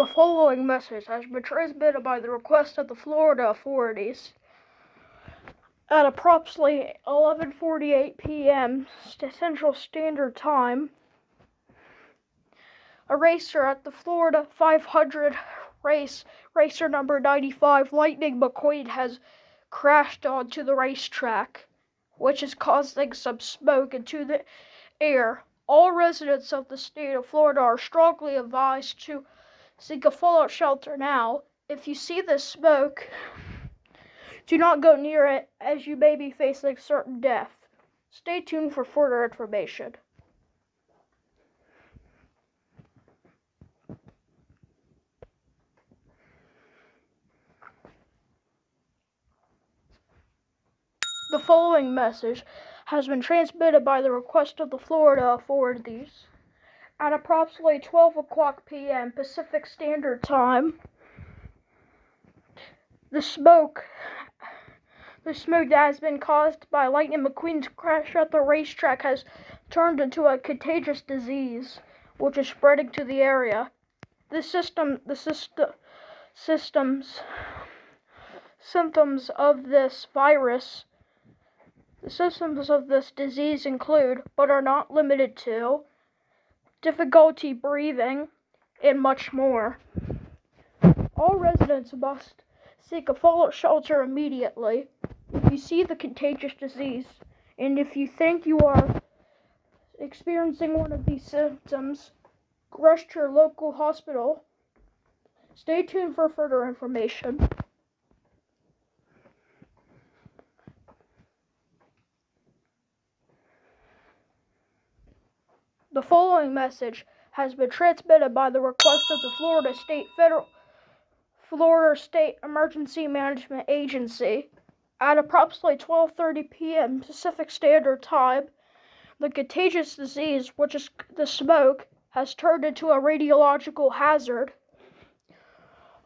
The following message has been transmitted by the request of the Florida authorities. At approximately 11:48 p.m. Central Standard Time, a racer at the Florida 500 racer number 95, Lightning McQueen, has crashed onto the racetrack, which is causing some smoke into the air. All residents of the state of Florida are strongly advised to seek a fallout shelter now. If you see this smoke, do not go near it, as you may be facing certain death. Stay tuned for further information. The following message has been transmitted by the request of the Florida authorities. At approximately 12 o'clock p.m. Pacific Standard Time, the smoke that has been caused by Lightning McQueen's crash at the racetrack has turned into a contagious disease, which is spreading to the area. The symptoms of this disease include, but are not limited to, difficulty breathing, and much more. All residents must seek a fallout shelter immediately if you see the contagious disease, and if you think you are experiencing one of these symptoms, rush to your local hospital. Stay tuned for further information. The following message has been transmitted by the request of the Florida State Emergency Management Agency. At approximately 12:30 p.m. Pacific Standard Time, the contagious disease, which is the smoke, has turned into a radiological hazard.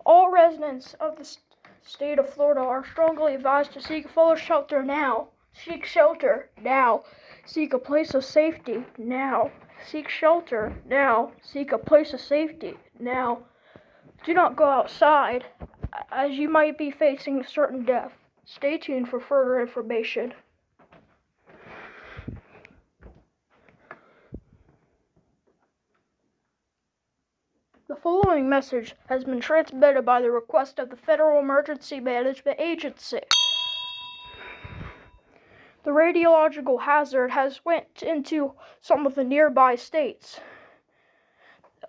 All residents of the state of Florida are strongly advised to seek a fallout shelter now. Seek shelter now. Seek a place of safety now. Seek shelter now. Seek a place of safety now. Do not go outside, as you might be facing certain death. Stay tuned for further information. The following message has been transmitted by the request of the Federal Emergency Management Agency. The radiological hazard has went into some of the nearby states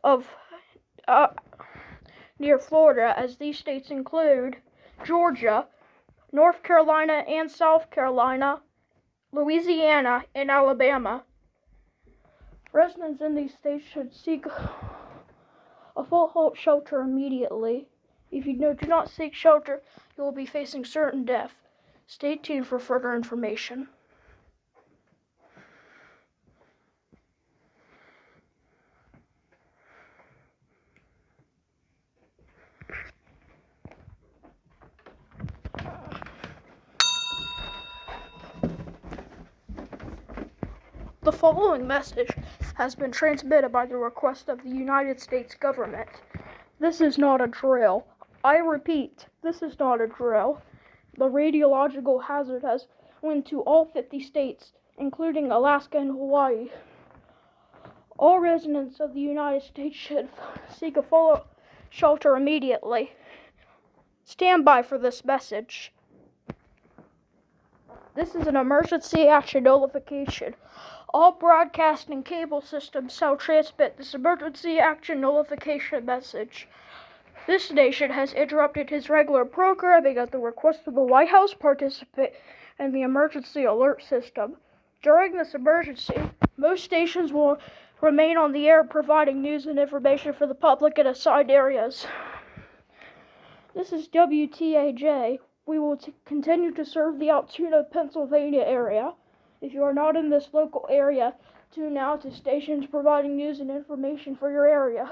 of near Florida, as these states include Georgia, North Carolina and South Carolina, Louisiana, and Alabama. Residents in these states should seek a fallout shelter immediately. If you do not seek shelter, you will be facing certain death. Stay tuned for further information. The following message has been transmitted by the request of the United States government. This is not a drill. I repeat, this is not a drill. The radiological hazard has went to all 50 states, including Alaska and Hawaii. All residents of the United States should seek a fallout shelter immediately. Stand by for this message. This is an emergency action notification. All broadcast and cable systems shall transmit this emergency action notification message. This station has interrupted his regular programming at the request of the White House participant in the emergency alert system. During this emergency, most stations will remain on the air providing news and information for the public in assigned areas. This is WTAJ. We will continue to serve the Altoona, Pennsylvania area. If you are not in this local area, tune now to stations providing news and information for your area.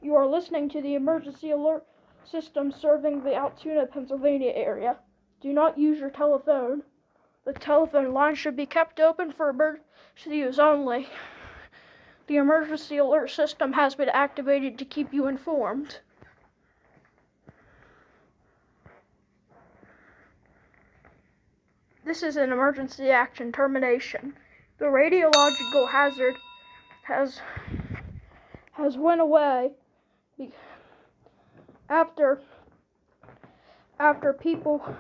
You are listening to the emergency alert system serving the Altoona, Pennsylvania area. Do not use your telephone. The telephone line should be kept open for emergency use only. The emergency alert system has been activated to keep you informed. This is an emergency action termination. The radiological hazard has went away after people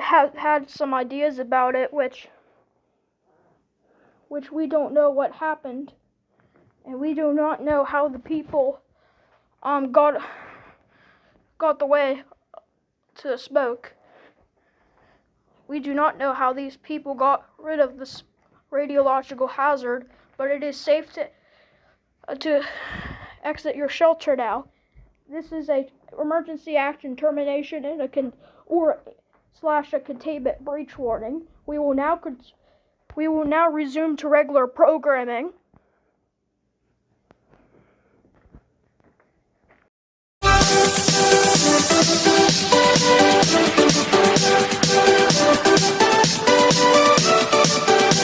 had some ideas about it, which we don't know what happened, and we do not know how the people got the way to the smoke. We do not know how these people got rid of this radiological hazard, but it is safe to exit your shelter now. This is a emergency action termination and a containment breach warning. We will now resume to regular programming.